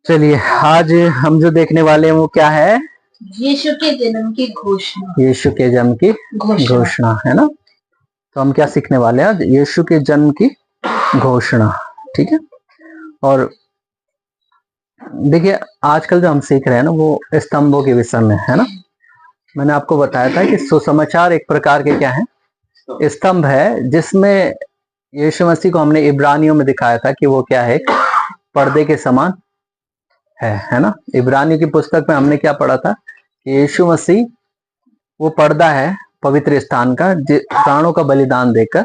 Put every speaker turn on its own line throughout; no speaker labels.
चलिए, आज हम जो देखने वाले हैं वो क्या है?
यीशु के जन्म की घोषणा।
यीशु के जन्म की घोषणा है ना। तो हम क्या सीखने वाले हैं? यीशु के जन्म की घोषणा। ठीक है। और देखिए, आजकल जो हम सीख रहे हैं ना वो स्तंभों के विषय में है ना। मैंने आपको बताया था कि सुसमाचार एक प्रकार के क्या है? स्तंभ है, जिसमें यीशु मसीह को हमने इब्रानियों में दिखाया था कि वो क्या है? पर्दे के समान है ना। इब्रानियों की पुस्तक में हमने क्या पढ़ा था कि यीशु मसीह वो पर्दा है पवित्र स्थान का, प्राणों का बलिदान देकर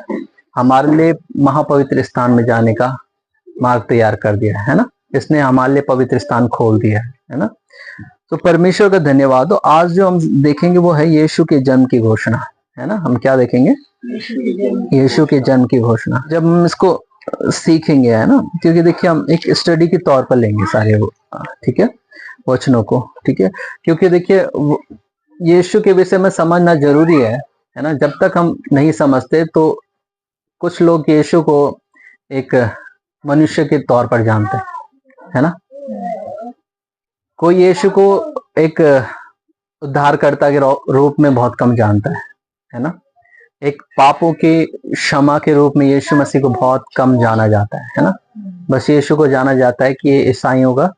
हमारे लिए महापवित्र स्थान में जाने का मार्ग तैयार कर दिया है ना। इसने हमारे लिए पवित्र स्थान खोल दिया है ना। तो परमेश्वर का धन्यवाद हो। आज जो हम देखेंगे वो है यीशु के जन्म की घोषणा है ना। हम क्या देखेंगे? यीशु के जन्म की घोषणा। जब हम इसको सीखेंगे है ना, क्योंकि देखिए हम एक स्टडी के तौर पर लेंगे सारे ठीक है वचनों को। ठीक है, क्योंकि देखिए यीशु के विषय में समझना जरूरी है ना। जब तक हम नहीं समझते तो कुछ लोग यीशु को एक मनुष्य के तौर पर जानते हैं है ना। कोई यीशु को एक उद्धारकर्ता के रूप में बहुत कम जानता है ना। एक पापों की क्षमा के रूप में यीशु मसीह को बहुत कम जाना जाता है ना। बस यीशु को जाना जाता है कि ये ईसाइयों का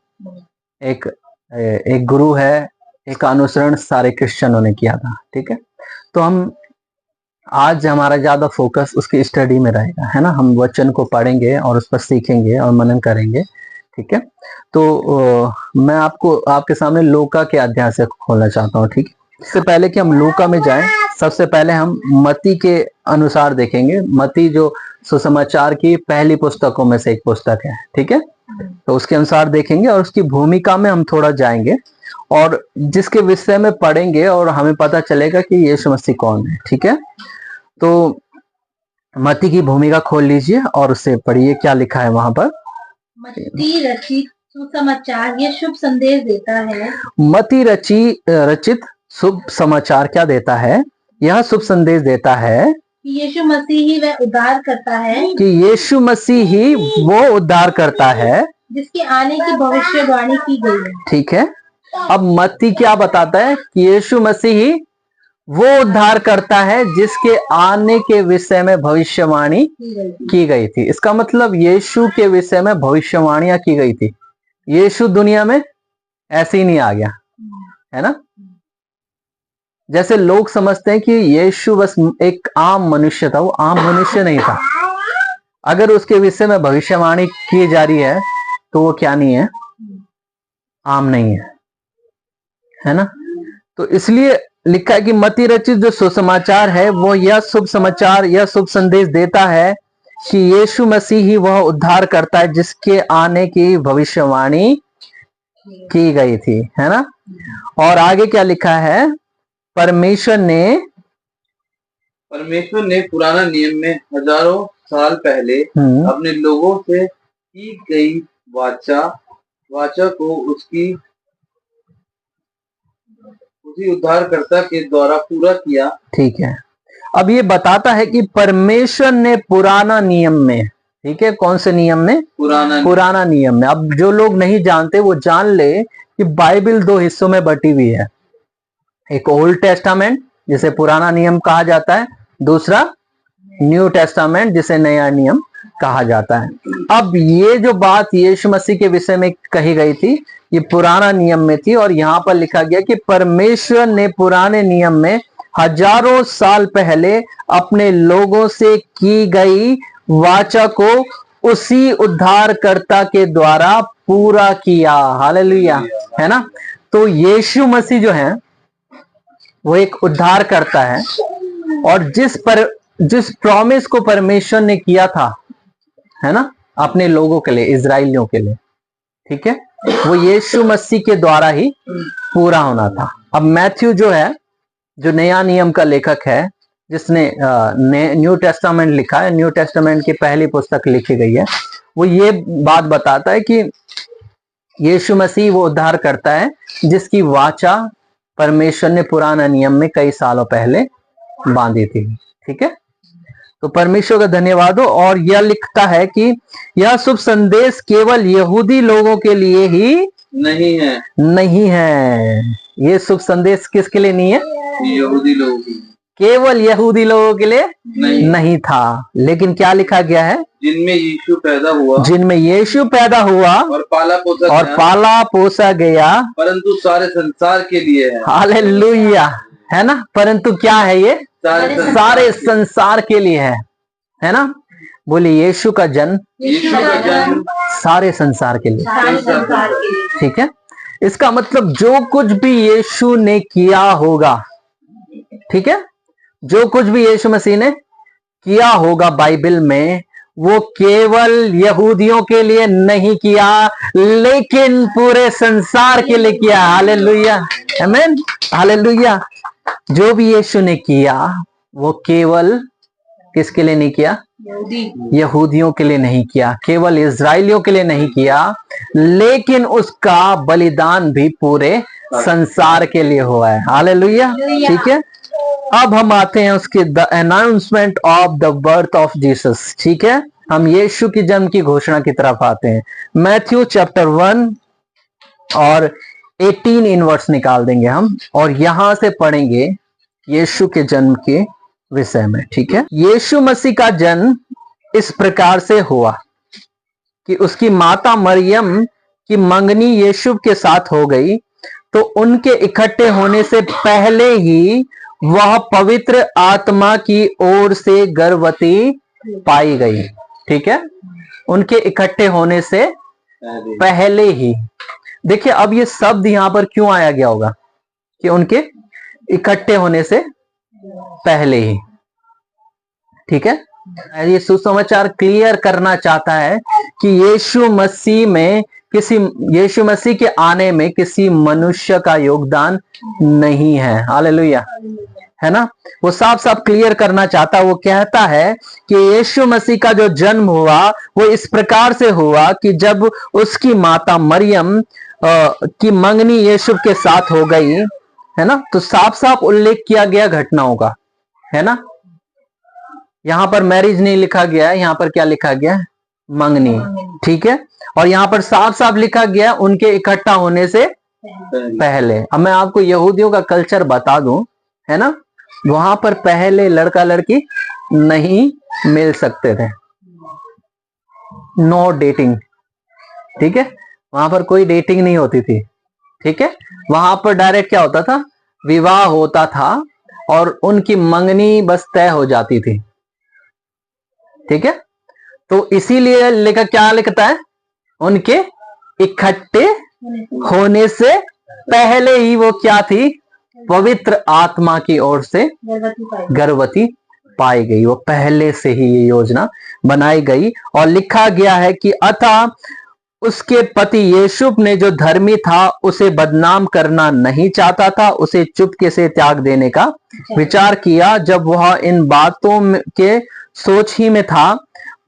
एक गुरु है, एक अनुसरण सारे क्रिश्चियनों ने किया था। ठीक है, तो हम आज हमारा ज्यादा फोकस उसकी स्टडी में रहेगा है ना। हम वचन को पढ़ेंगे और उस पर सीखेंगे और मनन करेंगे। ठीक है, तो मैं आपके सामने लूका के अध्याय से खोलना चाहता हूँ। ठीक है, इससे पहले कि हम लूका में जाएं, सबसे पहले हम मत्ती के अनुसार देखेंगे। मत्ती जो सुसमाचार की पहली पुस्तकों में से एक पुस्तक है। ठीक है, तो उसके अनुसार देखेंगे और उसकी भूमिका में हम थोड़ा जाएंगे और जिसके विषय में पढ़ेंगे और हमें पता चलेगा कि यीशु मसीह कौन है। ठीक है, तो मत्ती की भूमिका खोल लीजिए और उससे पढ़िए क्या लिखा है वहां पर।
मत्ती रचित सुसमाचार ये शुभ संदेश देता है।
मत्ती रचित शुभ समाचार क्या देता है? यह शुभ संदेश देता है
कि यीशु मसीह ही वह उद्धार करता है,
कि यीशु मसीह ही वो उद्धार करता है
जिसके आने की भविष्यवाणी की गई है।
ठीक है, अब मत्ती क्या बताता है कि यीशु मसीह ही वो उद्धार करता है जिसके आने के विषय में भविष्यवाणी की गई थी। इसका मतलब यीशु के विषय में भविष्यवाणियां की गई थी। यीशु दुनिया में ऐसे ही नहीं आ गया है ना। जैसे लोग समझते हैं कि यीशु बस एक आम मनुष्य था, वो आम मनुष्य नहीं था। अगर उसके विषय में भविष्यवाणी की जा रही है तो वो क्या नहीं है? आम नहीं है ना। तो इसलिए लिखा है कि मत्ती रचित जो सुसमाचार है वो यह शुभ समाचार, यह शुभ संदेश देता है कि यीशु मसीह ही वह उद्धार करता है जिसके आने की भविष्यवाणी की गई थी है ना। और आगे क्या लिखा है? परमेश्वर ने
पुराना नियम में हजारों साल पहले अपने लोगों से की गई वाचा को उसी उद्धारकर्ता के द्वारा पूरा किया।
ठीक है, अब ये बताता है कि परमेश्वर ने पुराना नियम में, ठीक है, कौन से नियम में? पुराना नियम में। अब जो लोग नहीं जानते वो जान ले कि बाइबल दो हिस्सों में बटी हुई है। एक ओल्ड टेस्टामेंट जिसे पुराना नियम कहा जाता है, दूसरा न्यू टेस्टामेंट जिसे नया नियम कहा जाता है। अब ये जो बात यीशु मसीह के विषय में कही गई थी ये पुराना नियम में थी और यहाँ पर लिखा गया कि परमेश्वर ने पुराने नियम में हजारों साल पहले अपने लोगों से की गई वाचा को उसी उद्धारकर्ता के द्वारा पूरा किया। हालेलुया, है ना। तो यीशु मसीह जो है वो एक उद्धार करता है और जिस प्रॉमिस को परमेश्वर ने किया था है ना अपने लोगों के लिए, इजराइलियों के लिए, ठीक है, वो यीशु मसीह के द्वारा ही पूरा होना था। अब मैथ्यू जो है, जो नया नियम का लेखक है, जिसने न्यू टेस्टामेंट लिखा है, न्यू टेस्टामेंट की पहली पुस्तक लिखी गई है, वो ये बात बताता है कि यीशु मसीह वो उद्धार करता है जिसकी वाचा परमेश्वर ने पुराना नियम में कई सालों पहले बांधी थी। ठीक है, तो परमेश्वर का धन्यवाद हो। और यह लिखता है कि यह शुभ संदेश केवल यहूदी लोगों के लिए ही
नहीं है।
नहीं है। ये शुभ संदेश किसके लिए नहीं है?
यहूदी लोगों के लिए।
केवल यहूदी लोगों के लिए
नहीं
था। लेकिन क्या लिखा गया है?
जिनमें यीशु पैदा हुआ,
जिनमें यीशु पैदा हुआ
और पाला पोसा गया, परंतु सारे संसार के लिए है।
हालेलुया, है ना? परंतु क्या है ये? सारे संसार के लिए है ना? बोलिए यीशु का जन्म सारे संसार के लिए। ठीक है, इसका मतलब जो कुछ भी यीशु ने किया होगा, ठीक है, जो कुछ भी यीशु मसीह ने किया होगा बाइबल में, वो केवल यहूदियों के लिए नहीं किया, लेकिन पूरे संसार के लिए किया। हालेलुया, आमीन, हालेलुया। जो भी यीशु ने किया वो केवल किसके लिए नहीं किया? यहूदियों के लिए नहीं किया, केवल इजराइलियों के लिए नहीं किया, लेकिन उसका बलिदान भी पूरे संसार के लिए हुआ है। हालेलुया, ठीक है। अब हम आते हैं उसके the announcement of the birth of Jesus. ठीक है, हम यीशु की जन्म की घोषणा की तरफ आते हैं। मैथ्यू चैप्टर 1 और 18 इन वर्स निकाल देंगे हम, और यहां से पढ़ेंगे यीशु के जन्म के विषय में। ठीक है, यीशु मसीह का जन्म इस प्रकार से हुआ कि उसकी माता मरियम की मंगनी यीशु के साथ हो गई, तो उनके इकट्ठे होने से पहले ही वह पवित्र आत्मा की ओर से गर्भवती पाई गई। ठीक है, उनके इकट्ठे होने से पहले ही। देखिए, अब ये शब्द यहां पर क्यों आया गया होगा कि उनके इकट्ठे होने से पहले ही। ठीक है, ये सुसमाचार क्लियर करना चाहता है कि यीशु मसीह के आने में किसी मनुष्य का योगदान नहीं है। हालेलुया, है ना? वो साफ साफ क्लियर करना चाहता है। वो कहता है कि यीशु मसीह का जो जन्म हुआ वो इस प्रकार से हुआ कि जब उसकी माता मरियम की मंगनी यीशु के साथ हो गई, है ना, तो साफ साफ उल्लेख किया गया घटनाओं का, है ना। यहां पर मैरिज नहीं लिखा गया है, यहां पर क्या लिखा गया है? मंगनी। ठीक है, और यहां पर साफ साफ लिखा गया उनके इकट्ठा होने से पहले। अब मैं आपको यहूदियों का कल्चर बता दूं, है ना, वहां पर पहले लड़का लड़की नहीं मिल सकते थे, नो डेटिंग। ठीक है, वहां पर कोई डेटिंग नहीं होती थी। ठीक है, वहां पर डायरेक्ट क्या होता था? विवाह होता था और उनकी मंगनी बस तय हो जाती थी। ठीक है, तो इसीलिए क्या लिखता है? उनके इकट्ठे होने से पहले ही वो क्या थी? पवित्र आत्मा की ओर से गर्भवती पाई गई। वो पहले से ही ये योजना बनाई गई, और लिखा गया है कि अतः उसके पति यूसुफ ने, जो धर्मी था, उसे बदनाम करना नहीं चाहता था, उसे चुपके से त्याग देने का विचार किया। जब वह इन बातों के सोच ही में था,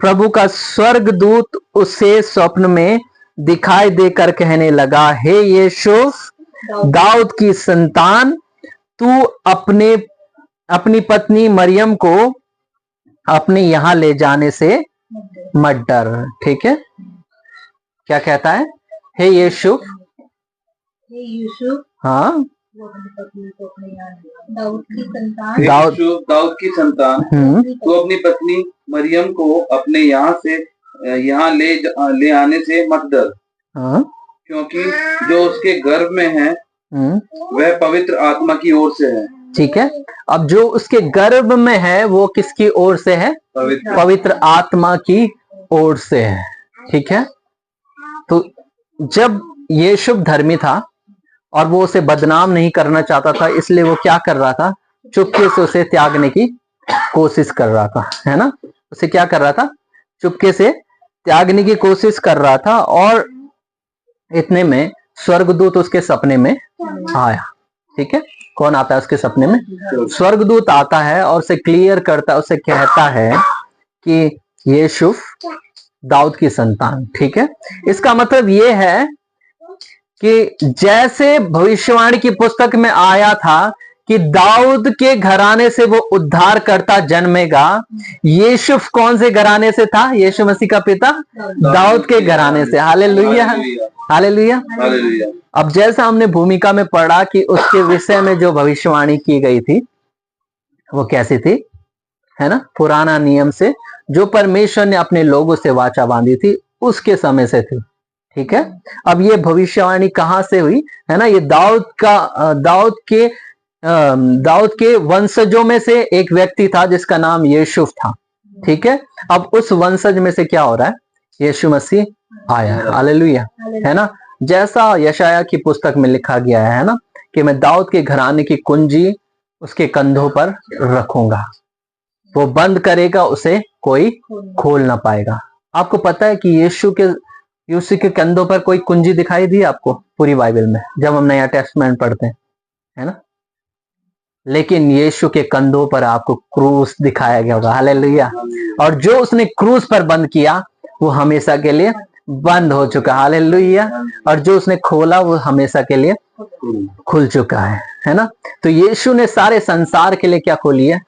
प्रभु का स्वर्गदूत उसे स्वप्न में दिखाई देकर कहने लगा, हे यूसुफ, दाऊद की संतान, तू अपनी पत्नी मरियम को अपने यहां ले जाने से मत डर। ठीक है, क्या कहता है? हे यूसुफ, हाँ,
दाऊद
की संतान, तू अपनी पत्नी मरियम को अपने यहाँ ले आने से मत डर।
हाँ,
क्योंकि जो उसके गर्भ में है वह पवित्र आत्मा की ओर से है।
ठीक है, अब जो उसके गर्भ में है वो किसकी ओर से है? पवित्र आत्मा की ओर से है। ठीक है, तो जब यूसुफ धर्मी था और वो उसे बदनाम नहीं करना चाहता था, इसलिए वो क्या कर रहा था? चुपके से उसे त्यागने की कोशिश कर रहा था, है ना। उसे क्या कर रहा था? चुपके से त्यागने की कोशिश कर रहा था। और इतने में स्वर्गदूत उसके सपने में आया। ठीक है, कौन आता है उसके सपने में? स्वर्गदूत आता है और उसे क्लियर करता है, उसे कहता है कि यूसुफ दाऊद की संतान। ठीक है, इसका मतलब यह है कि जैसे भविष्यवाणी की पुस्तक में आया था कि दाऊद के घराने से वो उद्धार करता जन्मेगा। यूसुफ कौन से घराने से था? यीशु मसीह का पिता दाऊद के घराने से। Hallelujah, hallelujah. अब जैसा हमने भूमिका में पढ़ा कि उसके विषय में जो भविष्यवाणी की गई थी वो कैसी थी, है ना? पुराना नियम से जो परमेश्वर ने अपने लोगों से वाचा बांधी थी उसके समय से थी। ठीक है। अब ये भविष्यवाणी कहां से हुई, है ना? ये दाऊद के वंशजों में से एक व्यक्ति था जिसका नाम यूसुफ था। ठीक है। अब उस वंशज में से क्या हो रहा है? यीशु मसीह आया। हालेलुया, है ना? जैसा यशाया की पुस्तक में लिखा गया है ना, कि मैं दाऊद के घराने की कुंजी उसके कंधों पर रखूंगा, वो बंद करेगा, उसे कोई खोल ना पाएगा। आपको पता है कि यीशु के कंधों पर कोई कुंजी दिखाई दी आपको पूरी बाइबल में, जब हम नया टेस्टमेंट पढ़ते हैं, है ना? लेकिन यीशु के कंधों पर आपको क्रूस दिखाया गया होगा। हालेलुया। और जो उसने क्रूस पर बंद किया वो हमेशा के लिए बंद हो चुका। हालेलुया। और जो उसने खोला वो हमेशा के लिए खुल चुका है ना? तो यीशु ने सारे संसार के लिए क्या खोली है?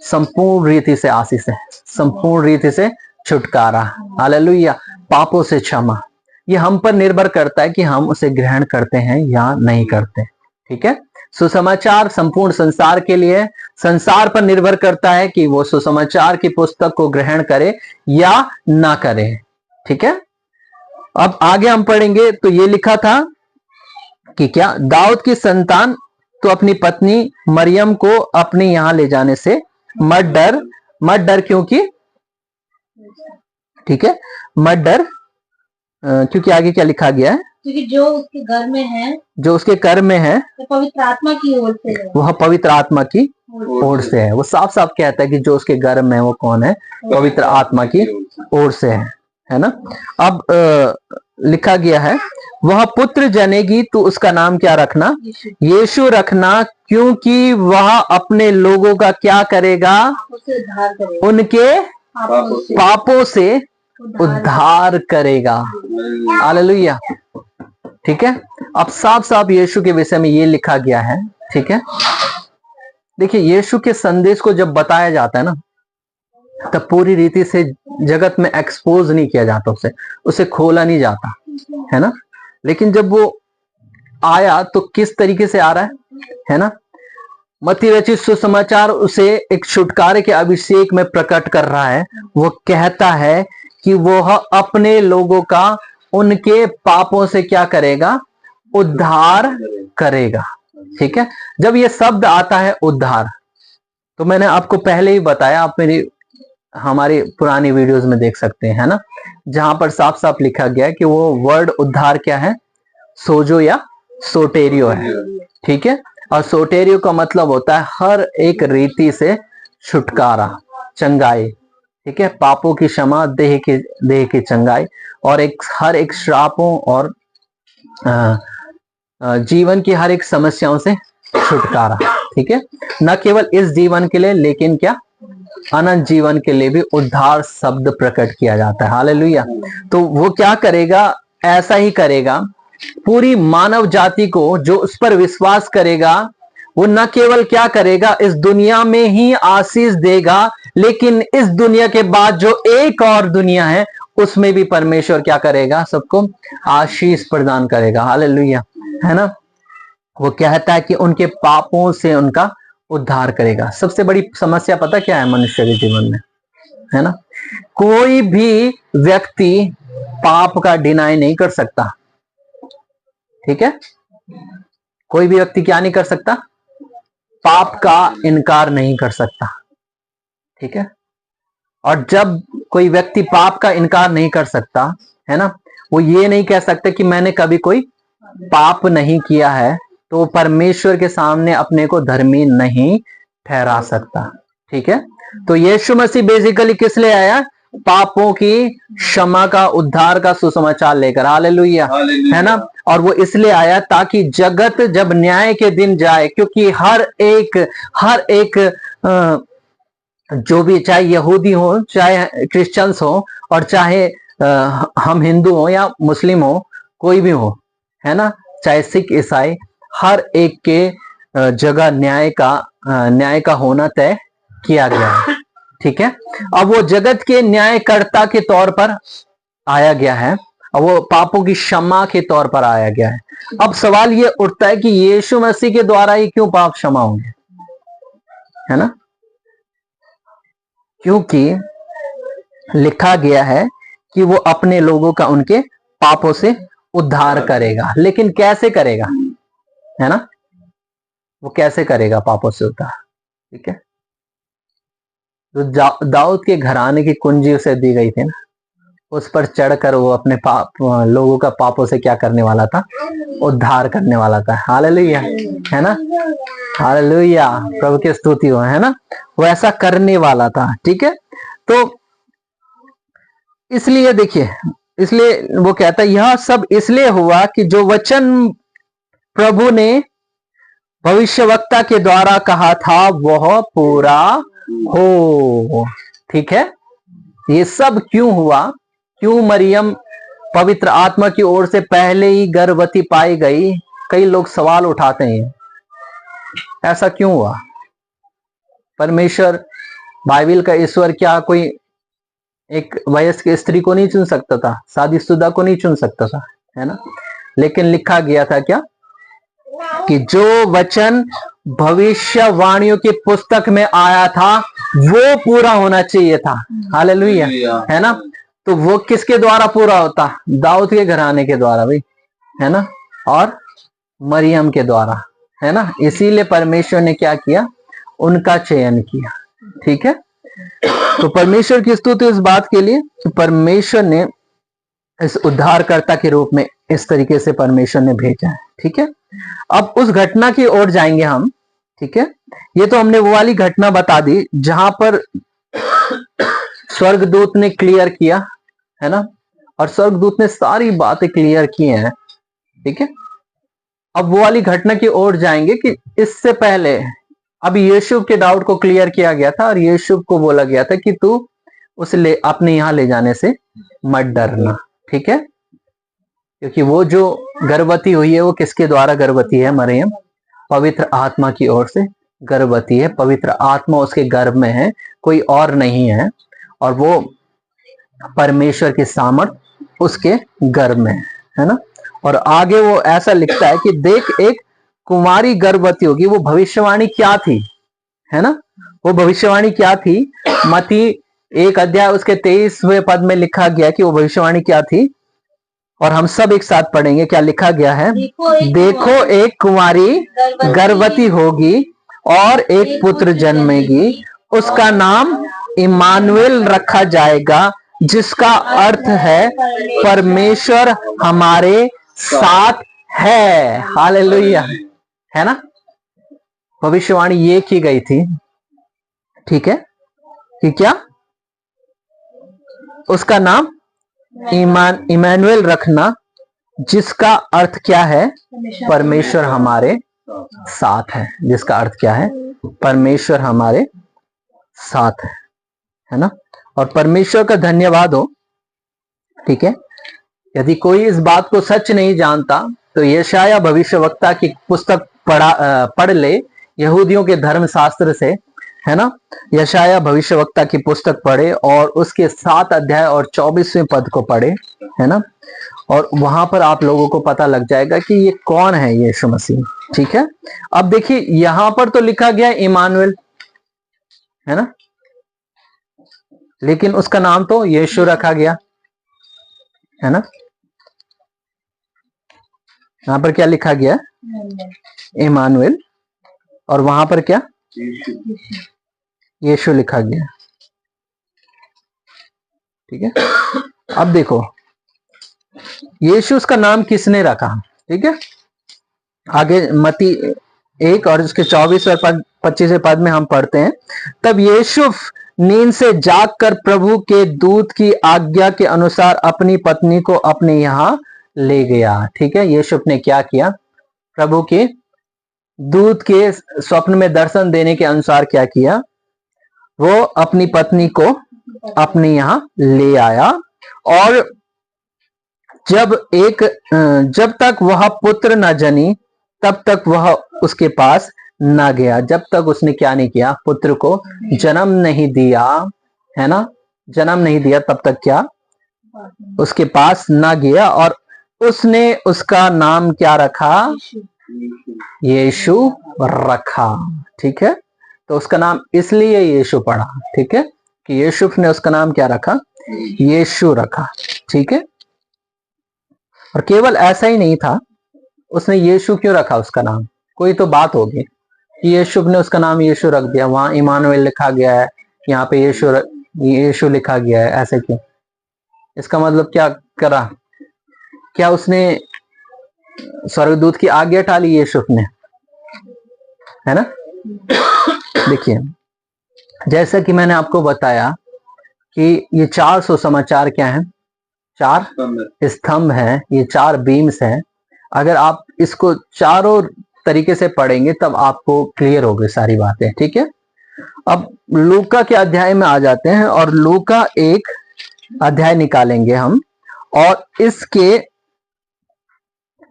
संपूर्ण रीति से आशीष है, संपूर्ण रीति से छुटकारा। हालेलुया। पापों से क्षमा। ये हम पर निर्भर करता है कि हम उसे ग्रहण करते हैं या नहीं करते। ठीक है। सुसमाचार संपूर्ण संसार के लिए, संसार पर निर्भर करता है कि वो सुसमाचार की पुस्तक को ग्रहण करे या ना करे। ठीक है। अब आगे हम पढ़ेंगे तो ये लिखा था कि क्या दाऊद की संतान तो अपनी पत्नी मरियम को अपने यहां ले जाने से मत डर क्योंकि, ठीक है, मत डर क्योंकि आगे क्या लिखा गया है?
क्योंकि जो उसके घर में है,
जो उसके घर में है
तो पवित्र आत्मा की ओर से है,
वह पवित्र आत्मा की ओर से है। वो साफ साफ कहता है कि जो उसके घर में है वो कौन है? पवित्र आत्मा की ओर से है ना? अब लिखा गया है वह पुत्र जनेगी, तो उसका नाम क्या रखना? यीशु रखना, क्योंकि वह अपने लोगों का क्या करेगा? उनके पापों से उद्धार करेगा। हालेलुया। ठीक है। अब साफ साफ यीशु के विषय में ये लिखा गया है। ठीक है। देखिए, यीशु के संदेश को जब बताया जाता है ना, तब पूरी रीति से जगत में एक्सपोज नहीं किया जाता, उसे खोला नहीं जाता, है ना? लेकिन जब वो आया तो किस तरीके से आ रहा है ना? मत्ती रचित सुसमाचार उसे एक छुटकारे के अभिषेक में प्रकट कर रहा है। वो कहता है कि वह अपने लोगों का उनके पापों से क्या करेगा? उद्धार करेगा। ठीक है। जब ये शब्द आता है उद्धार, तो मैंने आपको पहले ही बताया, आप हमारी पुरानी वीडियोस में देख सकते हैं, है ना? जहां पर साफ साफ लिखा गया है कि वो वर्ड उद्धार क्या है? सोजो या सोटेरियो है। ठीक है। और सोटेरियो का मतलब होता है हर एक रीति से छुटकारा, चंगाई। ठीक है। पापों की क्षमा, देह की चंगाई, और हर एक श्रापों और जीवन की हर एक समस्याओं से छुटकारा। ठीक है। न केवल इस जीवन के लिए, लेकिन क्या अनंत जीवन के लिए भी उद्धार शब्द प्रकट किया जाता है। हालेलुया। तो वो क्या करेगा? ऐसा ही करेगा। पूरी मानव जाति को जो उस पर विश्वास करेगा, वो न केवल क्या करेगा, इस दुनिया में ही आशीष देगा, लेकिन इस दुनिया के बाद जो एक और दुनिया है उसमें भी परमेश्वर क्या करेगा? सबको आशीष प्रदान करेगा। हालेलुया। है ना? वो कहता है कि उनके पापों से उनका उद्धार करेगा। सबसे बड़ी समस्या पता क्या है मनुष्य के जीवन में? है ना? कोई भी व्यक्ति पाप का डिनाई नहीं कर सकता। ठीक है। कोई भी व्यक्ति क्या नहीं कर सकता? पाप का इनकार नहीं कर सकता। ठीक है। और जब कोई व्यक्ति पाप का इनकार नहीं कर सकता, है ना, वो ये नहीं कह सकता कि मैंने कभी कोई पाप नहीं किया है, तो परमेश्वर के सामने अपने को धर्मी नहीं ठहरा सकता। ठीक है। तो यीशु मसीह बेसिकली किस लिए आया? पापों की क्षमा का, उद्धार का सुसमाचार लेकर। हालेलुया। है ना? और वो इसलिए आया ताकि जगत जब न्याय के दिन जाए, क्योंकि हर एक जो भी, चाहे यहूदी हो, चाहे क्रिश्चियंस हो, और चाहे हम हिंदू हो या मुस्लिम हो, कोई भी हो, है ना, चाहे सिख ईसाई, हर एक के जगह न्याय का होना तय किया गया है। ठीक है, अब वो जगत के न्यायकर्ता के तौर पर आया गया है, अब वो पापों की क्षमा के तौर पर आया गया है। अब सवाल ये उठता है कि यीशु मसीह के द्वारा ही क्यों पाप क्षमा होंगे, है ना? क्योंकि लिखा गया है कि वो अपने लोगों का उनके पापों से उद्धार करेगा। लेकिन कैसे करेगा, है ना? वो कैसे करेगा पापों से उद्धार? ठीक है, तो दाऊद के घराने की कुंजी उसे दी गई थी ना, उस पर चढ़कर वो अपने लोगों का पापों से क्या करने वाला था? उद्धार करने वाला था। हालेलुया, है ना? हालेलुया, प्रभु की स्तुति हो, है ना? वो ऐसा करने वाला था। ठीक है, तो इसलिए देखिए, इसलिए वो कहता है यह सब इसलिए हुआ कि जो वचन प्रभु ने भविष्यवक्ता के द्वारा कहा था वह पूरा हो। ठीक है, ये सब क्यों हुआ? क्यों मरियम पवित्र आत्मा की ओर से पहले ही गर्भवती पाई गई? कई लोग सवाल उठाते हैं, ऐसा क्यों हुआ? परमेश्वर, बाइबल का ईश्वर क्या कोई एक वयस्क स्त्री को नहीं चुन सकता था? शादीशुदा को नहीं चुन सकता था, है ना? लेकिन लिखा गया था क्या कि जो वचन भविष्यवाणियों की पुस्तक में आया था वो पूरा होना चाहिए था। हालेलुया, है ना? तो वो किसके द्वारा पूरा होता? दाऊद के घराने के द्वारा भाई, है ना? और मरियम के द्वारा, है ना? इसीलिए परमेश्वर ने क्या किया? उनका चयन किया। ठीक है, तो परमेश्वर की स्तुति इस बात के लिए कि परमेश्वर ने इस उद्धारकर्ता के रूप में इस तरीके से परमेश्वर ने भेजा है। ठीक है, अब उस घटना की ओर जाएंगे हम। ठीक है, ये तो हमने वो वाली घटना बता दी जहां पर स्वर्गदूत ने क्लियर किया, है ना? और स्वर्गदूत ने सारी बातें क्लियर की हैं। ठीक है, अब वो वाली घटना की ओर जाएंगे कि इससे पहले अभी यीशु के डाउट को क्लियर किया गया था और यीशु को बोला गया था कि तू उसे अपने यहां ले जाने से मत डरना। ठीक है, क्योंकि वो जो गर्भवती हुई है वो किसके द्वारा गर्भवती है? मरियम पवित्र आत्मा की ओर से गर्भवती है। पवित्र आत्मा उसके गर्भ में है, कोई और नहीं है, और वो परमेश्वर की सामर्थ उसके गर्भ में है ना? और आगे वो ऐसा लिखता है कि देख एक कुमारी गर्भवती होगी। वो भविष्यवाणी क्या थी, है ना? वो भविष्यवाणी क्या थी? मत्ती 1 अध्याय उसके 23वें पद में लिखा गया कि वो भविष्यवाणी क्या थी, और हम सब एक साथ पढ़ेंगे। क्या लिखा गया है? देखो एक कुमारी गर्भवती होगी और एक पुत्र जन्मेगी, उसका नाम इमानुएल रखा जाएगा, जिसका अर्थ है परमेश्वर हमारे साथ है। हालेलुया, है ना? भविष्यवाणी ये की गई थी, ठीक है, कि क्या उसका नाम इमानुएल रखना, जिसका अर्थ क्या है? परमेश्वर हमारे साथ है। जिसका अर्थ क्या है? परमेश्वर हमारे साथ है ना? और परमेश्वर का धन्यवाद हो। ठीक है, यदि कोई इस बात को सच नहीं जानता तो यशाया भविष्यवक्ता की पुस्तक पढ़ ले, यहूदियों के धर्मशास्त्र से, है ना? यशाया भविष्यवक्ता की पुस्तक पढ़े और उसके 7 अध्याय और 24वें पद को पढ़े, है ना? और वहां पर आप लोगों को पता लग जाएगा कि ये कौन है, यीशु मसीह। ठीक है, अब देखिए यहां पर तो लिखा गया इमानुएल, है ना? लेकिन उसका नाम तो यीशु रखा गया, है ना? यहां पर क्या लिखा गया? इमानुएल। और वहां पर क्या? यीशु लिखा गया। ठीक है, अब देखो यीशु उसका नाम किसने रखा? ठीक है, आगे मत्ती 1 और उसके 24वें पद 25वें पद में हम पढ़ते हैं, तब यूसुफ नींद से जागकर प्रभु के दूत की आज्ञा के अनुसार अपनी पत्नी को अपने यहां ले गया। ठीक है, यूसुफ ने क्या किया? प्रभु के दूत के स्वप्न में दर्शन देने के अनुसार क्या किया? वो अपनी पत्नी को अपने यहां ले आया, और जब तक वह पुत्र न जनी तब तक वह उसके पास ना गया, जब तक उसने क्या नहीं किया, पुत्र को जन्म नहीं दिया, है ना, जन्म नहीं दिया, तब तक क्या उसके पास ना गया। और उसने उसका नाम क्या रखा, यीशु रखा। ठीक है, तो उसका नाम इसलिए यीशु पड़ा, ठीक है, कि यूसुफ ने उसका नाम क्या रखा, यीशु रखा। ठीक है, और केवल ऐसा ही नहीं था, उसने यीशु क्यों रखा उसका नाम, कोई तो बात होगी कि यूसुफ ने उसका नाम यीशु रख दिया, वहां इमानुएल लिखा गया है, यहाँ पे यीशु लिखा गया है, ऐसे क्यों, इसका मतलब क्या करा, क्या उसने स्वर्गदूत की आज्ञा टाली यूसुफ ने, है ना। देखिए, जैसा कि मैंने आपको बताया कि ये 4 सुसमाचार क्या हैं, 4 स्तंभ हैं, ये 4 बीम्स हैं। अगर आप इसको चारों तरीके से पढ़ेंगे तब आपको क्लियर होगी सारी बातें। ठीक है, अब लूका के अध्याय में आ जाते हैं और लूका एक अध्याय निकालेंगे हम, और इसके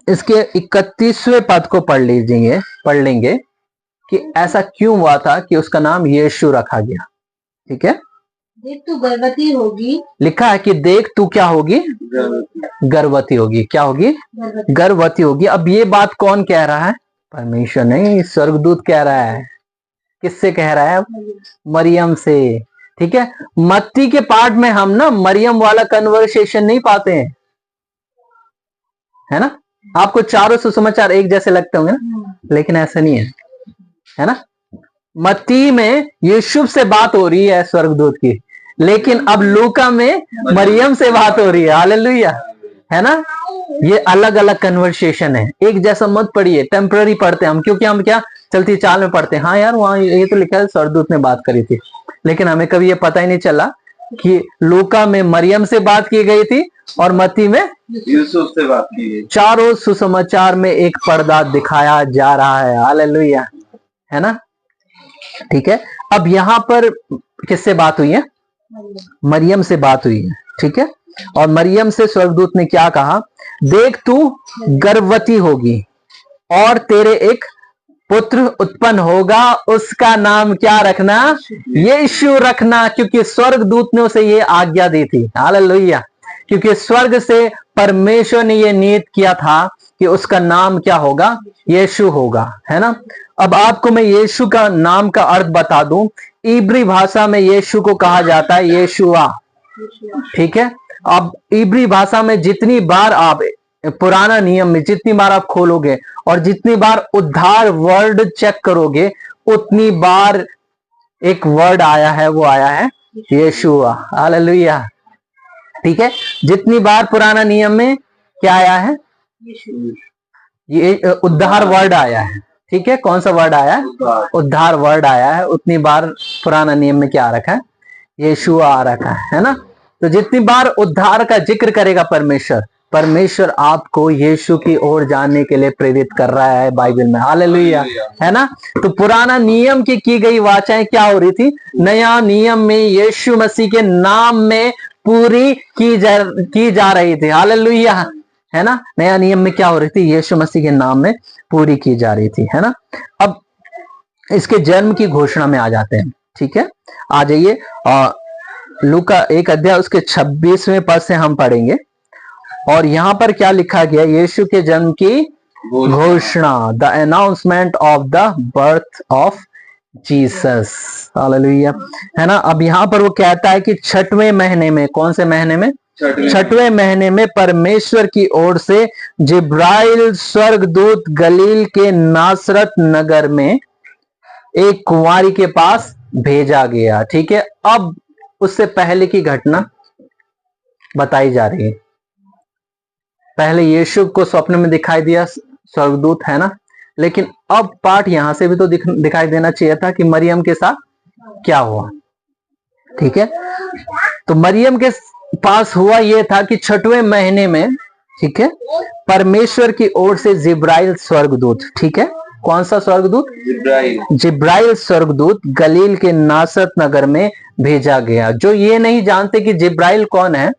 31वें पद को पढ़ लेंगे कि ऐसा क्यों हुआ था कि उसका नाम यीशु रखा गया। ठीक है,
देख तू गर्भवती होगी,
लिखा है कि देख तू क्या होगी, गर्भवती होगी, क्या होगी, गर्भवती होगी। अब ये बात कौन कह रहा है, परमेश्वर नहीं, स्वर्गदूत कह रहा है। किससे कह रहा है, मरियम से। ठीक है, मत्ती के पाठ में हम ना मरियम वाला कन्वर्सेशन नहीं पाते हैं, है ना। आपको चारों सुसमाचार एक जैसे लगते होंगे ना, लेकिन ऐसा नहीं है ना। मत्ती में यूसुफ से बात हो रही है स्वर्गदूत की, लेकिन अब लूका में मरियम से बात हो रही है। हालेलुया, है ना। ये अलग अलग कन्वर्सेशन है, एक जैसा मत पढ़िए, टेम्पररी पढ़ते हैं हम, क्योंकि हम क्या चलती चाल में पढ़ते हैं। हाँ यार, वहां ये तो लिखा है स्वर्गदूत ने बात करी थी, लेकिन हमें कभी ये पता ही नहीं चला कि लूका में मरियम से बात की गई थी और मत्ती में
यूसुफ से बात की गई।
चारों सुसमाचार में एक पर्दा दिखाया जा रहा है। हालेलुया, है ना। ठीक है, अब यहां पर किससे बात हुई है, मरियम से बात हुई है। ठीक है, और मरियम से स्वर्गदूत ने क्या कहा, देख तू गर्भवती होगी और तेरे एक पुत्र उत्पन्न होगा, उसका नाम क्या रखना, यीशु रखना, क्योंकि स्वर्गदूत ने उसे ये आज्ञा दी थी। हालेलुया, क्योंकि स्वर्ग से परमेश्वर ने ये नियत किया था कि उसका नाम क्या होगा, यीशु होगा, है ना। अब आपको मैं यीशु का नाम का अर्थ बता दूं, इब्री भाषा में यीशु को कहा जाता है यीशुआ। ठीक है, अब इब्री भाषा में जितनी बार आप पुराना नियम में जितनी बार आप खोलोगे और जितनी बार उद्धार वर्ड चेक करोगे, उतनी बार एक वर्ड आया है, वो आया है यीशुआ। हालेलुया, ठीक है, जितनी बार पुराना नियम में क्या आया है, ये उद्धार वर्ड आया है। ठीक है, कौन सा वर्ड आया है, उद्धार वर्ड आया है, उतनी बार पुराना नियम में क्या आ रखा है, यीशुआ आ रखा है ना। तो जितनी बार उद्धार का जिक्र करेगा परमेश्वर आपको यीशु की ओर जानने के लिए प्रेरित कर रहा है बाइबल में। हालेलुया, है ना। तो पुराना नियम की गई वाचाएं क्या हो रही थी, नया नियम में यीशु मसीह के नाम में पूरी की जा रही थी। हालेलुया, है ना। नया नियम में क्या हो रही थी, यीशु मसीह के नाम में पूरी की जा रही थी, है ना। अब इसके जन्म की घोषणा में आ जाते हैं। ठीक है, आ जाइए, लूका एक अध्याय उसके 26वें पद से हम पढ़ेंगे, और यहां पर क्या लिखा गया, यीशु के जन्म की घोषणा, the announcement of the birth of Jesus. Hallelujah, है ना। अब यहां पर वो कहता है कि 6वें महीने में, कौन से महीने में, 6वें महीने में परमेश्वर की ओर से जिब्राइल स्वर्गदूत गलील के नासरत नगर में एक कुंवारी के पास भेजा गया। ठीक है, अब उससे पहले की घटना बताई जा रही है। पहले यीशु को स्वप्न में दिखाई दिया स्वर्गदूत, है ना, लेकिन अब पाठ यहां से भी तो दिखाई देना चाहिए था कि मरियम के साथ क्या हुआ। ठीक है, तो मरियम के पास हुआ यह था कि 6वें महीने में, ठीक है, परमेश्वर की ओर से जिब्राइल स्वर्गदूत, ठीक है, कौन सा स्वर्गदूत, जिब्राइल स्वर्गदूत गलील के नासरत नगर में भेजा गया। जो ये नहीं जानते कि जिब्राइल कौन है,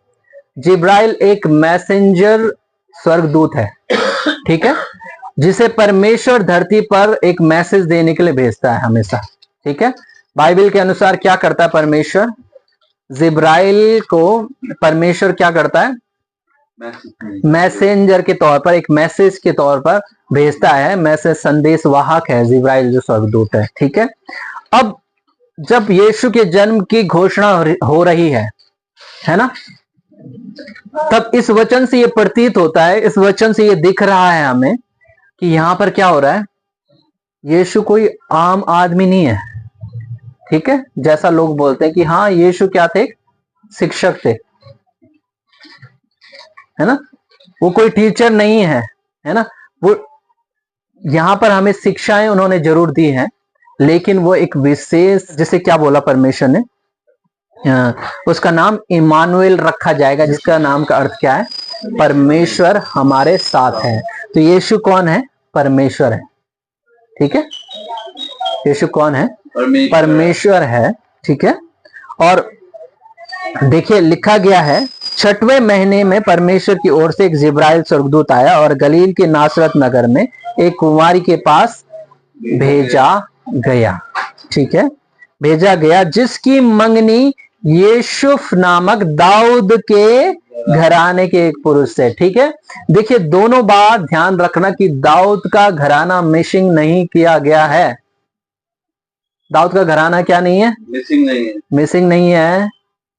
जिब्राइल एक मैसेंजर स्वर्गदूत है। ठीक है, जिसे परमेश्वर धरती पर एक मैसेज देने के लिए भेजता है हमेशा। ठीक है, बाइबल के अनुसार क्या करता है परमेश्वर? जिब्राइल को परमेश्वर क्या करता है? मैसेंजर के तौर पर, एक मैसेज के तौर पर भेजता है। मैसेज संदेश वाहक है जिब्राइल जो स्वर्गदूत है। ठीक है, अब जब यीशु के जन्म की घोषणा हो रही है ना, तब इस वचन से ये प्रतीत होता है, इस वचन से ये दिख रहा है हमें कि यहां पर क्या हो रहा है, यीशु कोई आम आदमी नहीं है। ठीक है, जैसा लोग बोलते हैं कि हाँ यीशु क्या थे, शिक्षक थे, है ना, वो कोई टीचर नहीं है ना। वो यहां पर हमें शिक्षाएं उन्होंने जरूर दी हैं, लेकिन वो एक विशेष, जिसे क्या बोला परमेश्वर ने, उसका नाम इमानुएल रखा जाएगा, जिसका नाम का अर्थ क्या है? परमेश्वर हमारे साथ है। तो यीशु कौन है? परमेश्वर है। ठीक है, यीशु कौन है? परमेश्वर है। ठीक है, और देखिए लिखा गया है, 6वें महीने में परमेश्वर की ओर से एक जिब्राइल स्वर्गदूत आया और गलील के नासरत नगर में एक कुंवारी के पास भेजा गया। ठीक है, भेजा गया, जिसकी मंगनी यूसुफ नामक दाऊद के घराने के एक पुरुष से। ठीक है, देखिए दोनों बात ध्यान रखना कि दाऊद का घराना मिसिंग नहीं किया गया है। दाऊद का घराना क्या नहीं है? मिसिंग नहीं है। मिसिंग नहीं है,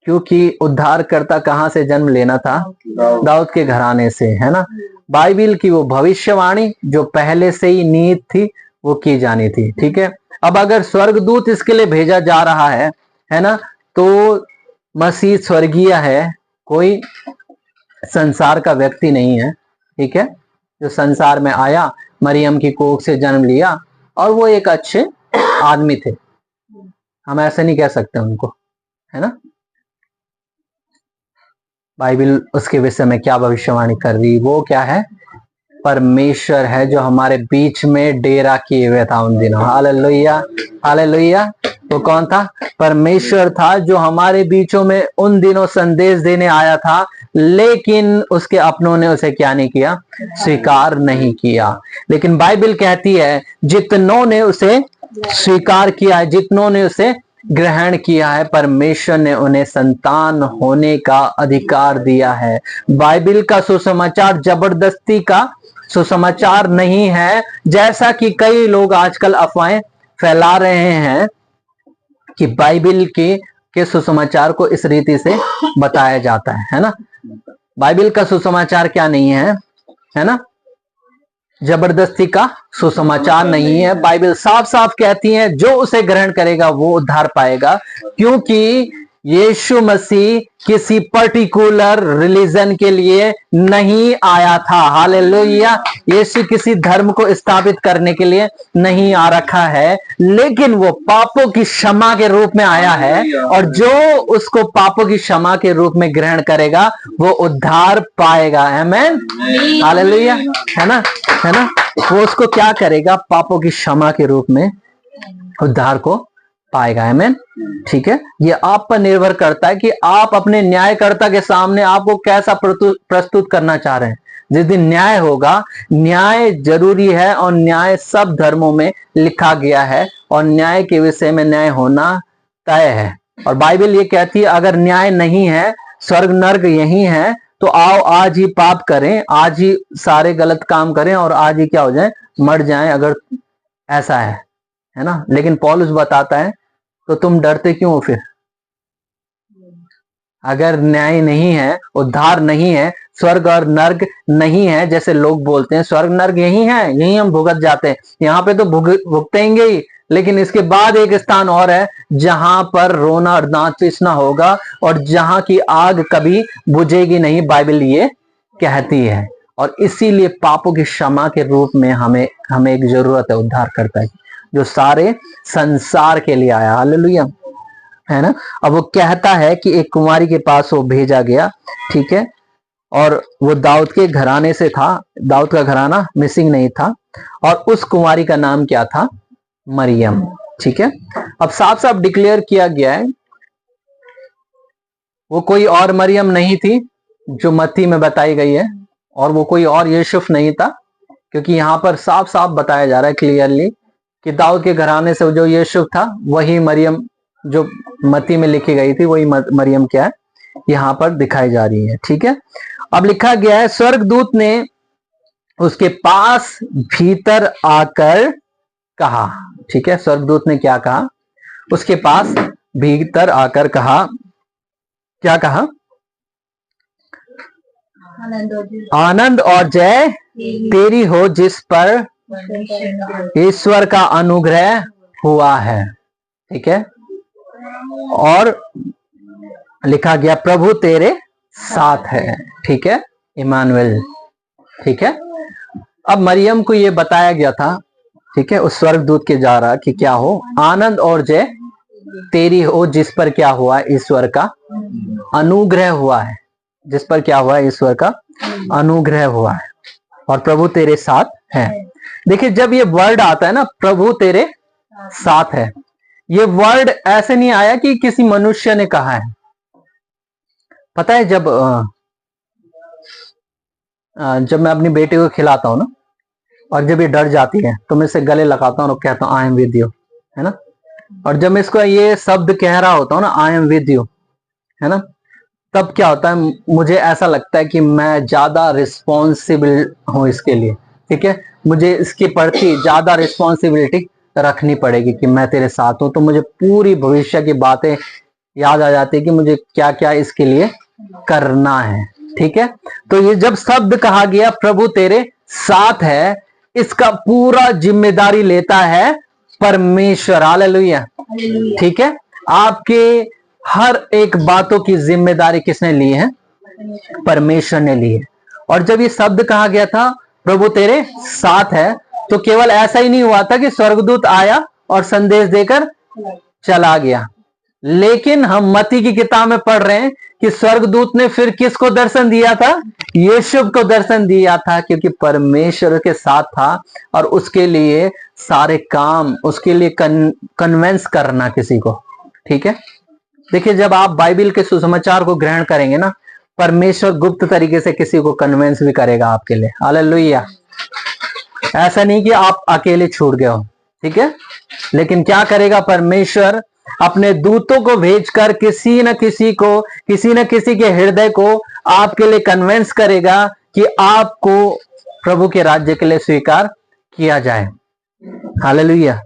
क्योंकि उद्धारकर्ता कहां से जन्म लेना था? दाऊद के घराने से, है ना। बाइबल की वो भविष्यवाणी जो पहले से ही नीत थी, वो की जानी थी। ठीक है, अब अगर स्वर्गदूत इसके लिए भेजा जा रहा है ना, तो मसीह स्वर्गीय है, कोई संसार का व्यक्ति नहीं है। ठीक है, जो संसार में आया, मरियम की कोख से जन्म लिया, और वो एक अच्छे आदमी थे, हम ऐसे नहीं कह सकते उनको, है ना। बाइबल उसके विषय में क्या भविष्यवाणी कर रही? वो क्या है? परमेश्वर है जो हमारे बीच में डेरा किए हुए था उन दिनों। Hallelujah, hallelujah. वो कौन था? परमेश्वर था जो हमारे बीचों में उन दिनों संदेश देने आया था, लेकिन उसके अपनों ने उसे क्या नहीं किया? स्वीकार नहीं किया। लेकिन बाइबल कहती है जितनों ने उसे स्वीकार किया है, जितनों ने उसे ग्रहण किया है, परमेश्वर ने उन्हें संतान होने का अधिकार दिया है। बाइबल का सुसमाचार जबरदस्ती का सुसमाचार नहीं है, जैसा कि कई लोग आजकल अफवाहें फैला रहे हैं कि बाइबल के सुसमाचार को इस रीति से बताया जाता है ना। बाइबल का सुसमाचार क्या नहीं है ना, जबरदस्ती का सुसमाचार नहीं है। बाइबल साफ साफ कहती है जो उसे ग्रहण करेगा वो उद्धार पाएगा, क्योंकि यीशु मसीह किसी पर्टिकुलर रिलीजन के लिए नहीं आया था। हालेलुया। यीशु किसी धर्म को स्थापित करने के लिए नहीं आ रखा है, लेकिन वो पापों की क्षमा के रूप में आया है, और जो उसको पापों की क्षमा के रूप में ग्रहण करेगा वो उद्धार पाएगा। आमेन, हालेलुया, है ना, है ना। वो उसको क्या करेगा? पापों की क्षमा के रूप में उद्धार को पाएगा। आमेन, ठीक है। ये आप पर निर्भर करता है कि आप अपने न्यायकर्ता के सामने आपको कैसा प्रस्तुत करना चाह रहे हैं। जिस दिन न्याय होगा, न्याय जरूरी है और न्याय सब धर्मों में लिखा गया है, और न्याय के विषय में न्याय होना तय है। और बाइबल ये कहती है अगर न्याय नहीं है, स्वर्ग नर्क यही है, तो आओ आज ही पाप करें, आज ही सारे गलत काम करें और आज ही क्या हो जाए? मर जाएं, अगर ऐसा है ना। लेकिन पौलुस बताता है तो तुम डरते क्यों हो फिर? अगर न्याय नहीं है, उद्धार नहीं है, स्वर्ग और नर्क नहीं है, जैसे लोग बोलते हैं स्वर्ग नर्क यही है, यही हम भुगत जाते हैं, यहाँ पे तो भुगतेंगे ही, लेकिन इसके बाद एक स्थान और है जहां पर रोना और दांत पीसना होगा और जहां की आग कभी बुझेगी नहीं, बाइबल ये कहती है। और इसीलिए पापों की क्षमा के रूप में हमें एक जरूरत है उद्धार करता है, जो सारे संसार के लिए आया। हालेलुया, है ना। अब वो कहता है कि एक कुंवारी के पास वो भेजा गया, ठीक है, और वो दाऊद के घराने से था, दाऊद का घराना मिसिंग नहीं था, और उस कुंवारी का नाम क्या था? मरियम, ठीक है। अब साफ साफ डिक्लेयर किया गया है वो कोई और मरियम नहीं थी जो मत्ती में बताई गई है, और वो कोई और यूसुफ नहीं था, क्योंकि यहाँ पर साफ साफ बताया जा रहा है क्लियरली कि दाऊद के घराने से जो यूसुफ था वही मरियम जो मत्ती में लिखी गई थी वही मरियम क्या है यहाँ पर दिखाई जा रही है। ठीक है, अब लिखा गया है स्वर्गदूत ने उसके पास भीतर आकर कहा। ठीक है, स्वर्गदूत ने क्या कहा? उसके पास भीतर आकर कहा, क्या कहा? आनंद और जय तेरी हो जिस पर ईश्वर का अनुग्रह हुआ है। ठीक है, और लिखा गया प्रभु तेरे साथ है। ठीक है, इमानुएल। ठीक है, अब मरियम को ये बताया गया था, ठीक है, उस स्वर्गदूत के जा रहा कि क्या हो, आनंद और जय तेरी हो जिस पर क्या हुआ, ईश्वर का अनुग्रह हुआ है। जिस पर क्या हुआ, ईश्वर का अनुग्रह हुआ है, और प्रभु तेरे साथ है। देखिए, जब ये वर्ड आता है ना, प्रभु तेरे साथ है, ये वर्ड ऐसे नहीं आया कि किसी मनुष्य ने कहा है। पता है, जब मैं अपनी बेटी को खिलाता हूं ना, और जब ये डर जाती है तो मैं इसे गले लगाता हूँ और कहता हूँ आई एम विद यू, है ना। और जब मैं इसको ये शब्द कह रहा होता हूँ ना, आई एम विद यू, है ना, तब क्या होता है, मुझे ऐसा लगता है कि मैं ज्यादा रिस्पॉन्सिबल हूं इसके लिए। ठीक है, मुझे इसके प्रति ज्यादा रिस्पॉन्सिबिलिटी रखनी पड़ेगी कि मैं तेरे साथ हूं, तो मुझे पूरी भविष्य की बातें याद आ जाती है कि मुझे क्या क्या इसके लिए करना है। ठीक है, तो ये जब शब्द कहा गया प्रभु तेरे साथ है, इसका पूरा जिम्मेदारी लेता है परमेश्वर। हालेलुया। ठीक है, आपके हर एक बातों की जिम्मेदारी किसने ली है? परमेश्वर ने ली है। और जब ये शब्द कहा गया था प्रभु तेरे साथ है, तो केवल ऐसा ही नहीं हुआ था कि स्वर्गदूत आया और संदेश देकर चला गया, लेकिन हम मत्ती की किताब में पढ़ रहे हैं कि स्वर्गदूत ने फिर किसको दर्शन दिया था? यूसुफ को दर्शन दिया था, क्योंकि परमेश्वर के साथ था और उसके लिए सारे काम, उसके लिए कन्वेंस करना किसी को। ठीक है, देखिए, जब आप बाइबल के सुसमाचार को ग्रहण करेंगे ना, परमेश्वर गुप्त तरीके से किसी को कन्वेंस भी करेगा आपके लिए। हालेलुया। ऐसा नहीं कि आप अकेले छूट गए हो। ठीक है, लेकिन क्या करेगा परमेश्वर? अपने दूतों को भेजकर किसी न किसी के हृदय को आपके लिए कन्वेंस करेगा कि आपको प्रभु के राज्य के लिए स्वीकार किया जाए। हालेलुया,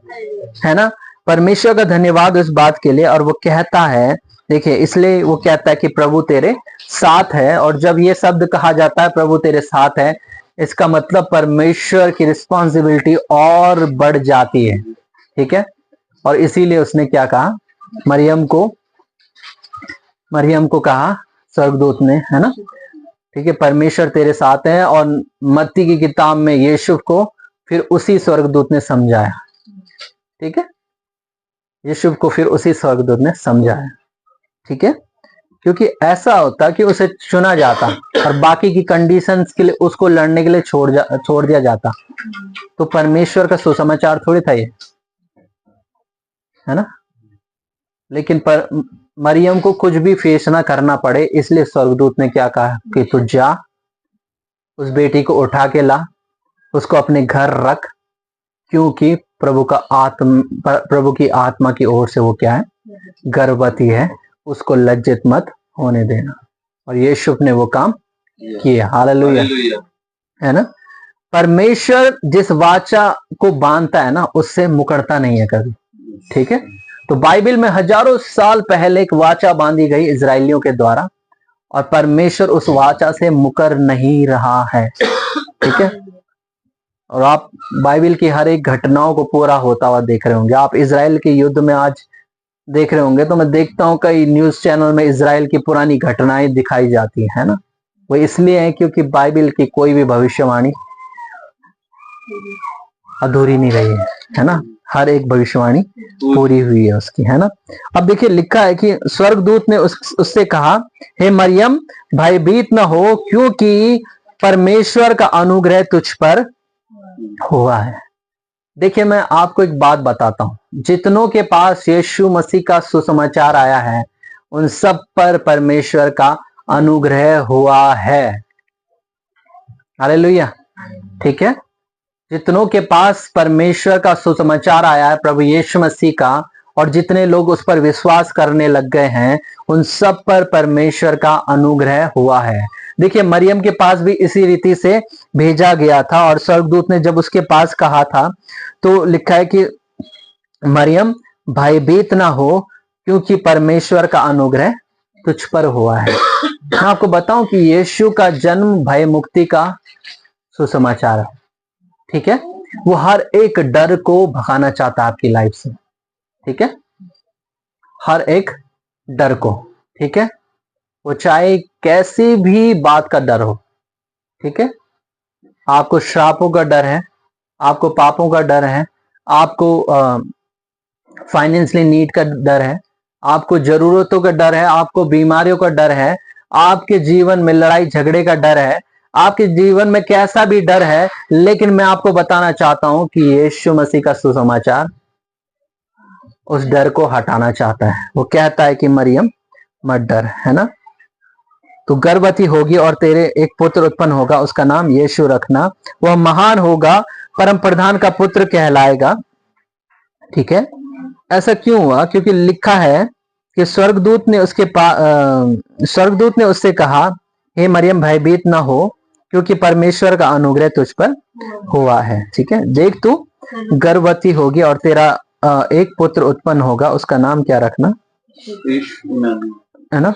है ना। परमेश्वर का धन्यवाद इस बात के लिए। और वो कहता है, देखिए, इसलिए वो कहता है कि प्रभु तेरे साथ है। और जब ये शब्द कहा जाता है प्रभु तेरे साथ है, इसका मतलब परमेश्वर की रिस्पॉन्सिबिलिटी और बढ़ जाती है। ठीक है, और इसीलिए उसने क्या कहा, मरियम को कहा स्वर्गदूत ने, है ना। ठीक है, परमेश्वर तेरे साथ है। और मत्ती की किताब में यूसुफ को फिर उसी स्वर्गदूत ने समझाया। ठीक है, यूसुफ को फिर उसी स्वर्गदूत ने समझाया। ठीक है, क्योंकि ऐसा होता कि उसे चुना जाता और बाकी की कंडीशंस के लिए उसको लड़ने के लिए छोड़ दिया जाता, तो परमेश्वर का सुसमाचार थोड़ी था ये, है ना। लेकिन पर मरियम को कुछ भी फेस ना करना पड़े, इसलिए स्वर्गदूत ने क्या कहा कि तू जा, उस बेटी को उठा के ला, उसको अपने घर रख, क्योंकि प्रभु की आत्मा की ओर से वो क्या है, गर्भवती है, उसको लज्जित मत होने देना। और यूसुफ ने वो काम किया। हालेलुया, है ना। परमेश्वर जिस वाचा को बांधता है ना, उससे मुकरता नहीं है कभी। ठीक है, तो बाइबल में हजारों साल पहले एक वाचा बांधी गई इजरायलियों के द्वारा, और परमेश्वर उस वाचा से मुकर नहीं रहा है। ठीक है, और आप बाइबल की हर एक घटनाओं को पूरा होता हुआ देख रहे होंगे। आप इजराइल के युद्ध में आज देख रहे होंगे, तो मैं देखता हूं कई न्यूज चैनल में इजराइल की पुरानी घटनाएं दिखाई जाती है ना। वो इसलिए है क्योंकि बाइबल की कोई भी भविष्यवाणी अधूरी नहीं रही है ना। हर एक भविष्यवाणी पूरी हुई है उसकी, है ना। अब देखिए, लिखा है कि स्वर्गदूत ने उससे कहा, हे मरियम, भयभीत न हो, क्योंकि परमेश्वर का अनुग्रह तुझ पर हुआ है। देखिए, मैं आपको एक बात बताता हूं, जितनों के पास यीशु मसीह का सुसमाचार आया है, उन सब पर परमेश्वर का अनुग्रह हुआ है। हालेलुया। ठीक है, जितनों के पास परमेश्वर का सुसमाचार आया है, प्रभु यीशु मसीह का, और जितने लोग उस पर विश्वास करने लग गए हैं, उन सब पर परमेश्वर का अनुग्रह हुआ है। देखिए, मरियम के पास भी इसी रीति से भेजा गया था, और स्वर्गदूत ने जब उसके पास कहा था तो लिखा है कि मरियम भयभीत ना हो, क्योंकि परमेश्वर का अनुग्रह तुझ पर हुआ है। मैं आपको बताऊं कि यीशु का जन्म भय मुक्ति का सुसमाचार है। ठीक है, वो हर एक डर को भगाना चाहता है आपकी लाइफ से। ठीक है, हर एक डर को। ठीक है, वो चाहे कैसी भी बात का डर हो। ठीक है, आपको श्रापों का डर है, आपको पापों का डर है, आपको फाइनेंशियली नीड का डर है, आपको जरूरतों का डर है, आपको बीमारियों का डर है, आपके जीवन में लड़ाई झगड़े का डर है, आपके जीवन में कैसा भी डर है, लेकिन मैं आपको बताना चाहता हूं कि यीशु मसीह का सुसमाचार उस डर को हटाना चाहता है। वो कहता है कि मरियम मत डर, है ना, तू गर्भवती होगी और तेरे एक पुत्र उत्पन्न होगा, उसका नाम यीशु रखना। वह महान होगा, परम प्रधान का पुत्र कहलाएगा। ठीक है, ऐसा क्यों हुआ? क्योंकि लिखा है कि स्वर्गदूत ने उससे कहा, हे मरियम भयभीत न हो, क्योंकि परमेश्वर का अनुग्रह तुझ पर हुआ है। ठीक है, देख तू गर्भवती होगी और तेरा एक पुत्र उत्पन्न होगा, उसका नाम क्या रखना? है ना,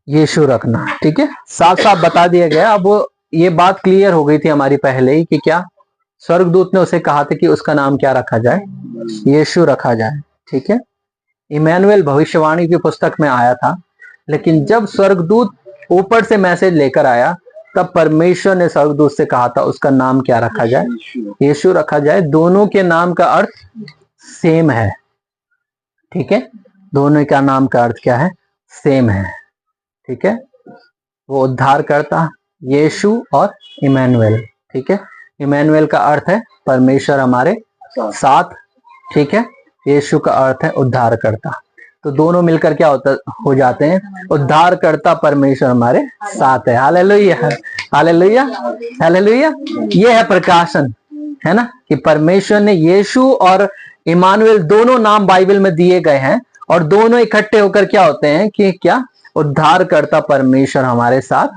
यीशु रखना। ठीक है, साफ साफ बता दिया गया। अब वो ये बात क्लियर हो गई थी हमारी पहले ही कि क्या स्वर्गदूत ने उसे कहा था कि उसका नाम क्या रखा जाए? यीशु रखा जाए। ठीक है, इमैनुएल भविष्यवाणी की पुस्तक में आया था, लेकिन जब स्वर्गदूत ऊपर से मैसेज लेकर आया, तब परमेश्वर ने स्वर्गदूत से कहा था उसका नाम क्या रखा जाए? यीशु रखा जाए। दोनों के नाम का अर्थ सेम है। ठीक है, दोनों का नाम का अर्थ क्या है? सेम है। ठीक है, वो उद्धार करता यीशु और इमैनुएल। ठीक है, इमैनुएल का अर्थ है परमेश्वर हमारे साथ। ठीक है, यीशु का अर्थ है उद्धार करता। तो दोनों मिलकर क्या हो जाते हैं? उद्धार करता परमेश्वर हमारे साथ है। Hallelujah, hallelujah, hallelujah. ये है प्रकाशन, है ना, कि परमेश्वर ने यीशु और इमानुएल दोनों नाम बाइबल में दिए गए हैं, और दोनों इकट्ठे होकर क्या होते हैं कि क्या? उद्धार करता परमेश्वर हमारे साथ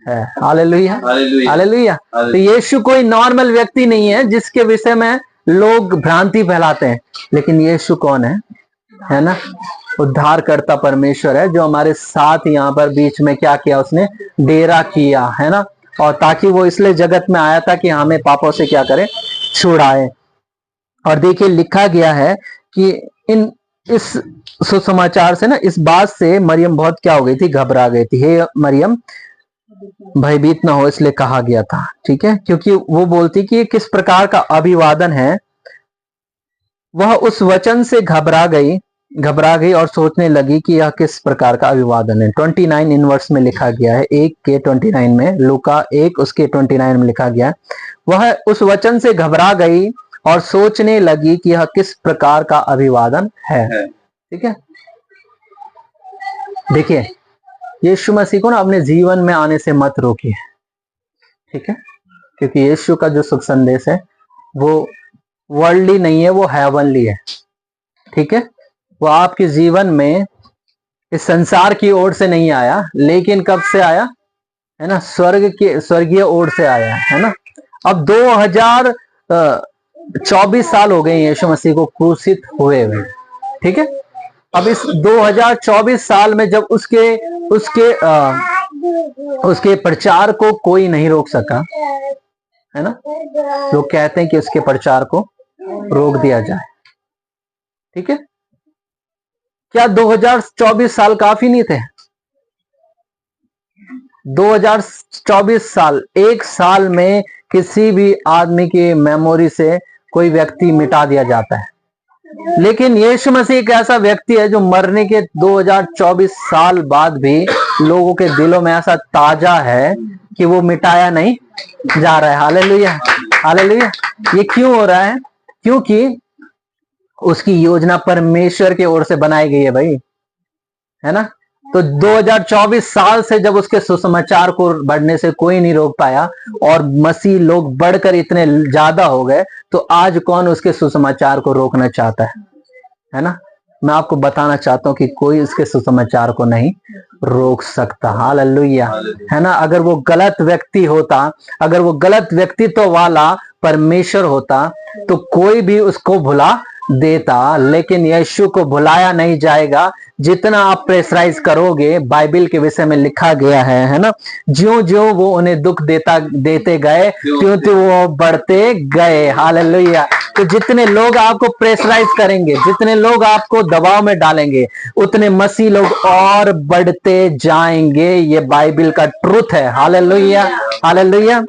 है। Hallelujah, hallelujah. तो यीशु कोई नॉर्मल व्यक्ति नहीं है जिसके विषय में लोग भ्रांति फैलाते हैं, लेकिन यीशु कौन है ना? उद्धार करता परमेश्वर है, जो हमारे साथ यहाँ पर बीच में क्या किया? उसने डेरा किया, है ना, और ताकि वो इसलिए जगत में आया था कि हमें पापों से क्या करे? छुड़ाए। और देखिए, लिखा गया है कि इस सुसमाचार से ना, इस बात से मरियम बहुत क्या हो गई थी? घबरा गई थी। हे मरियम भयभीत ना हो, इसलिए कहा गया था। ठीक है, क्योंकि वो बोलती कि किस प्रकार का अभिवादन है। वह उस वचन से घबरा गई और सोचने लगी कि यह किस प्रकार का अभिवादन है। 29 इन वर्स में लिखा गया है, 1 के 29 में, लूका 1 उसके 29 में लिखा गया है। वह उस वचन से घबरा गई और सोचने लगी कि यह किस प्रकार का अभिवादन है। ठीक है, देखिए, यीशु मसीह को ना अपने जीवन में आने से मत रोकिए। ठीक है, क्योंकि यीशु का जो शुभ संदेश है वो वर्ल्डली नहीं है, वो हेवनली है। ठीक है, वो आपके जीवन में इस संसार की ओर से नहीं आया, लेकिन कब से आया? है ना, स्वर्गीय ओर से आया, है ना। अब 2024 साल हो गए यीशु मसीह को क्रूसित हुए हुए। ठीक है, अब इस 2024 साल में जब उसके प्रचार को कोई नहीं रोक सका, है ना, लोग कहते हैं कि उसके प्रचार को रोक दिया जाए। ठीक है, क्या 2024 साल काफी नहीं थे? 2024 साल, एक साल में किसी भी आदमी की मेमोरी से कोई व्यक्ति मिटा दिया जाता है, लेकिन यीशु मसीह एक ऐसा व्यक्ति है जो मरने के 2024 साल बाद भी लोगों के दिलों में ऐसा ताजा है कि वो मिटाया नहीं जा रहा है। Hallelujah, hallelujah. ये क्यों हो रहा है? क्योंकि उसकी योजना परमेश्वर की ओर से बनाई गई है भाई, है ना। तो 2024 साल से जब उसके सुसमाचार को बढ़ने से कोई नहीं रोक पाया और मसीह लोग बढ़कर इतने ज्यादा हो गए, तो आज कौन उसके सुसमाचार को रोकना चाहता है ना? मैं आपको बताना चाहता हूं कि कोई उसके सुसमाचार को नहीं रोक सकता। हालेलुया, है ना? अगर वो गलत व्यक्ति होता, अगर वो गलत व्यक्तित्व वाला परमेश्वर होता तो कोई भी उसको भुला देता, लेकिन यीशु को भुलाया नहीं जाएगा। जितना आप प्रेशराइज करोगे, बाइबल के विषय में लिखा गया है ना, ज्यों ज्यों वो उन्हें दुख देते गए त्यों त्यों वो बढ़ते गए। हालेलुया। तो जितने लोग आपको प्रेशराइज करेंगे, जितने लोग आपको दबाव में डालेंगे, उतने मसीह लोग और बढ़ते जाएंगे। ये बाइबल का ट्रुथ है। हालेलुया, हालेलुया,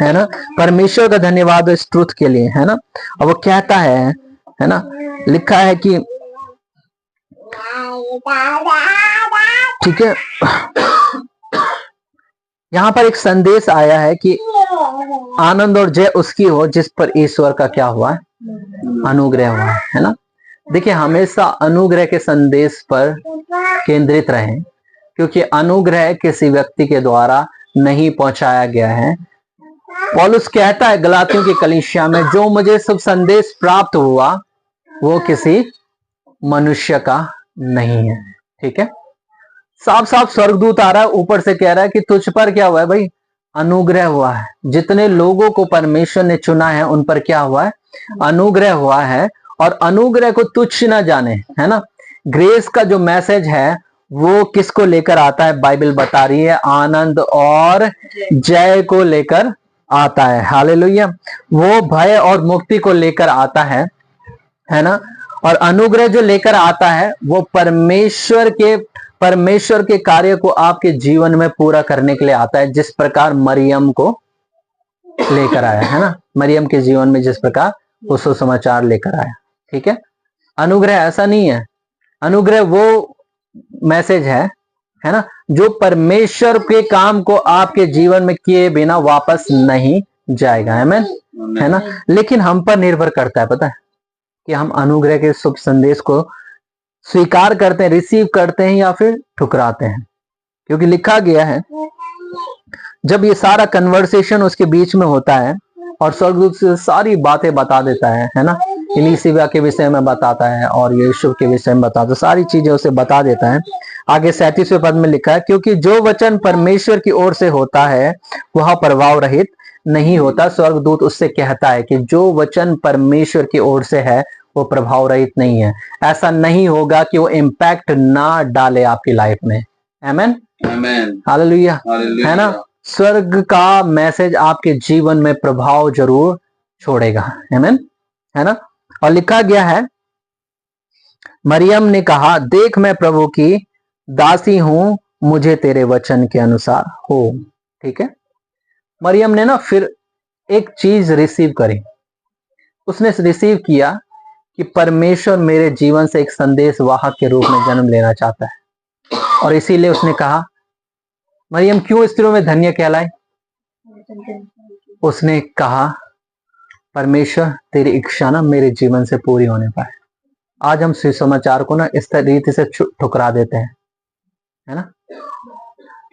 है ना? परमेश्वर का धन्यवाद इस ट्रुथ के लिए, है ना? और वो कहता है ना, लिखा है कि ठीक है, यहां पर एक संदेश आया है कि आनंद और जय उसकी हो जिस पर ईश्वर का क्या हुआ है, अनुग्रह हुआ है ना? देखिए, हमेशा अनुग्रह के संदेश पर केंद्रित रहें, क्योंकि अनुग्रह किसी व्यक्ति के द्वारा नहीं पहुंचाया गया है। पौलुस कहता है गलातियों की कलीसिया में, जो मुझे शुभ संदेश प्राप्त हुआ वो किसी मनुष्य का नहीं है। ठीक है, साफ साफ स्वर्गदूत आ रहा है, ऊपर से कह रहा है कि तुझ पर क्या हुआ है भाई, अनुग्रह हुआ है। जितने लोगों को परमेश्वर ने चुना है उन पर क्या हुआ है, अनुग्रह हुआ है। और अनुग्रह को तुच्छ ना जाने, है ना? ग्रेस का जो मैसेज है वो किसको लेकर आता है? बाइबल बता रही है आनंद और जय को लेकर आता है। हालेलुया। वो भय और मुक्ति को लेकर आता है ना? और अनुग्रह जो लेकर आता है वो परमेश्वर के कार्य को आपके जीवन में पूरा करने के लिए आता है, जिस प्रकार मरियम को लेकर आया, है ना? मरियम के जीवन में जिस प्रकार वो सुसमाचार लेकर आया। ठीक है, अनुग्रह ऐसा नहीं है, अनुग्रह वो मैसेज है ना, जो परमेश्वर के काम को आपके जीवन में किए बिना वापस नहीं जाएगा। आमीन, है ना? लेकिन हम पर निर्भर करता है, पता है, कि हम अनुग्रह के शुभ संदेश को स्वीकार करते हैं, रिसीव करते हैं या फिर ठुकराते हैं। क्योंकि लिखा गया है, जब ये सारा कन्वर्सेशन उसके बीच में होता है और स्वर्गदूत से सारी बातें बता देता है ना, इलीसिया के विषय में बताता है और यीशु के विषय में बताता है, सारी चीजें उसे बता देता है। आगे 37वें पद में लिखा है, क्योंकि जो वचन परमेश्वर की ओर से होता है वह प्रभाव रहित नहीं होता। स्वर्गदूत उससे कहता है कि जो वचन परमेश्वर की ओर से है वो प्रभाव रहित नहीं है। ऐसा नहीं होगा कि वो इम्पैक्ट ना डाले आपकी लाइफ में। आमीन, आमीन, हालेलुया, है ना? स्वर्ग का मैसेज आपके जीवन में प्रभाव जरूर छोड़ेगा। आमीन, है ना? और लिखा गया है, मरियम ने कहा, देख मैं प्रभु की दासी हूं, मुझे तेरे वचन के अनुसार हो। ठीक है, मरियम ने ना फिर एक चीज रिसीव करी, उसने रिसीव किया कि परमेश्वर मेरे जीवन से एक संदेश वाहक के रूप में जन्म लेना चाहता है। और इसीलिए उसने कहा, मरियम क्यों स्त्रियों में धन्य कहलाई? उसने कहा, परमेश्वर तेरी इच्छा ना मेरे जीवन से पूरी होने पाए। आज हम सुसमाचार को ना इस रीति से ठुकरा देते हैं, है ना,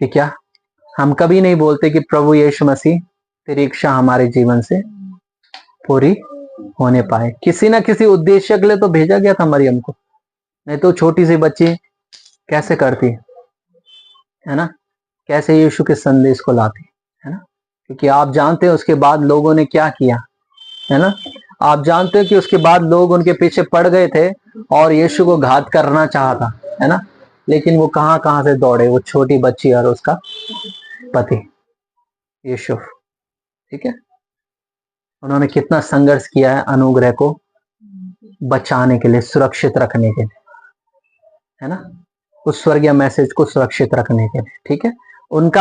कि क्या हम कभी नहीं बोलते कि प्रभु यीशु मसीह तेरी इच्छा हमारे जीवन से पूरी होने पाए। किसी ना किसी उद्देश्य के लिए तो भेजा गया था मरियम को, नहीं तो छोटी सी बच्ची कैसे करती, है ना, कैसे यीशु के संदेश को लाती, है ना? क्योंकि आप जानते हैं उसके बाद लोगों ने क्या किया, है ना? आप जानते हैं कि उसके बाद लोग उनके पीछे पड़ गए थे और यीशु को घात करना चाहा था, है ना? लेकिन वो कहां कहां से दौड़े, वो छोटी बच्ची और उसका पति यीशु। ठीक है, उन्होंने कितना संघर्ष किया है अनुग्रह को बचाने के लिए, सुरक्षित रखने के लिए, है ना, उस स्वर्गीय मैसेज को सुरक्षित रखने के लिए। ठीक है, उनकी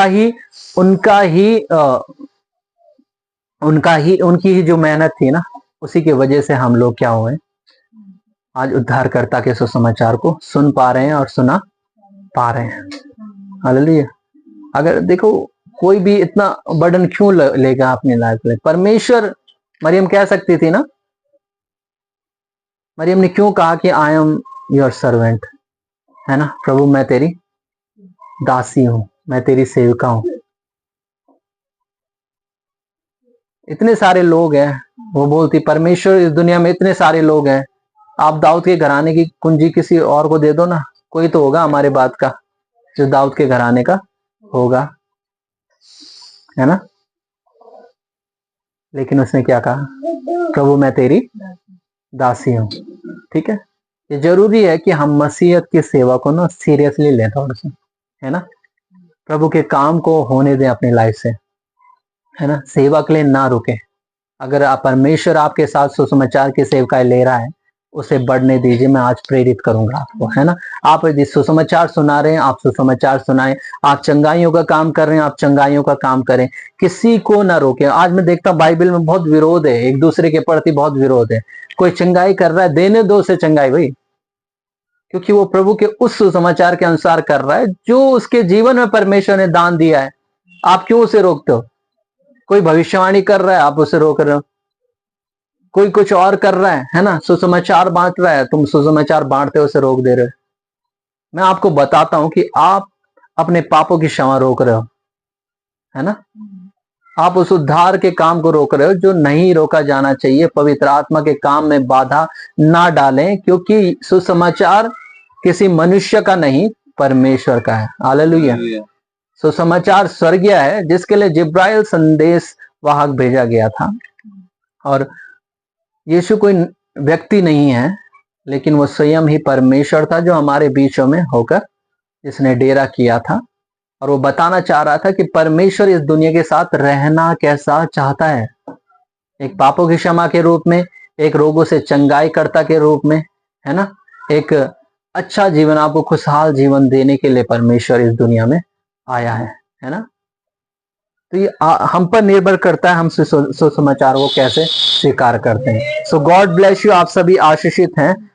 ही जो मेहनत थी ना, उसी की वजह से हम लोग क्या हुए, आज उद्धारकर्ता के सुसमाचार को सुन पा रहे हैं और सुना पा रहे हैं। हालेलुया। अगर देखो, कोई भी इतना बर्डन क्यों लेगा अपनी लाइफ में? परमेश्वर, मरियम कह सकती थी ना, मरियम ने क्यों कहा कि आई एम योर सर्वेंट, है ना, प्रभु मैं तेरी दासी हूं, मैं तेरी सेविका हूं। इतने सारे लोग हैं, वो बोलती परमेश्वर इस दुनिया में इतने सारे लोग हैं, आप दाऊद के घराने की कुंजी किसी और को दे दो ना, कोई तो होगा हमारे बाद का जो दाऊद के घराने का होगा, है ना। लेकिन उसने क्या कहा, प्रभु मैं तेरी दासी हूं। ठीक है, ये जरूरी है कि हम मसीहत की सेवा को ना सीरियसली लें थोड़ा सा, है ना। प्रभु के काम को होने दें अपनी लाइफ से, है ना। सेवा के लिए ना रुके। अगर आप परमेश्वर आपके साथ सुसमाचार की सेवकाएं ले रहा है, उसे बढ़ने दीजिए। मैं आज प्रेरित करूंगा आपको, है ना। आप यदि सुसमाचार सुना रहे हैं, आप सुसमाचार सुनाएं। आप चंगाइयों का काम कर रहे हैं, आप चंगाइयों का काम करें। किसी को ना रोके। आज मैं देखता हूं बाइबल में बहुत विरोध है, एक दूसरे के प्रति बहुत विरोध है। कोई चंगाई कर रहा है, देने दो उसे चंगाई भाई, क्योंकि वो प्रभु के उस सुसमाचार के अनुसार कर रहा है जो उसके जीवन में परमेश्वर ने दान दिया है। आप क्यों उसे रोकते हो। कोई भविष्यवाणी कर रहा है, आप उसे रोक रहे हो। कोई कुछ और कर रहा है ना, सुसमाचार बांट रहा है, तुम सुसमाचार बांटते हो उसे रोक दे रहे हो। मैं आपको बताता हूं कि आप अपने पापों की क्षमा रोक रहे हो, है ना। आप उस उद्धार के काम को रोक रहे हो जो नहीं रोका जाना चाहिए। पवित्र आत्मा के काम में बाधा ना डालें, क्योंकि सुसमाचार किसी मनुष्य का नहीं, परमेश्वर का है। हालेलुया। सुसमाचार स्वर्गीय है, जिसके लिए जिब्राइल संदेश वाहक भेजा गया था। और यीशु कोई व्यक्ति नहीं है, लेकिन वो स्वयं ही परमेश्वर था जो हमारे बीचों में होकर जिसने डेरा किया था। और वो बताना चाह रहा था कि परमेश्वर इस दुनिया के साथ रहना कैसा चाहता है। एक पापों की क्षमा के रूप में, एक रोगों से चंगाई कर्ता के रूप में, है ना। एक अच्छा जीवन, आपको खुशहाल जीवन देने के लिए परमेश्वर इस दुनिया में आया है ना। तो ये हम पर निर्भर करता है, हम सुसमाचार को कैसे स्वीकार करते हैं। सो गॉड ब्लेस यू। आप सभी आशीषित हैं।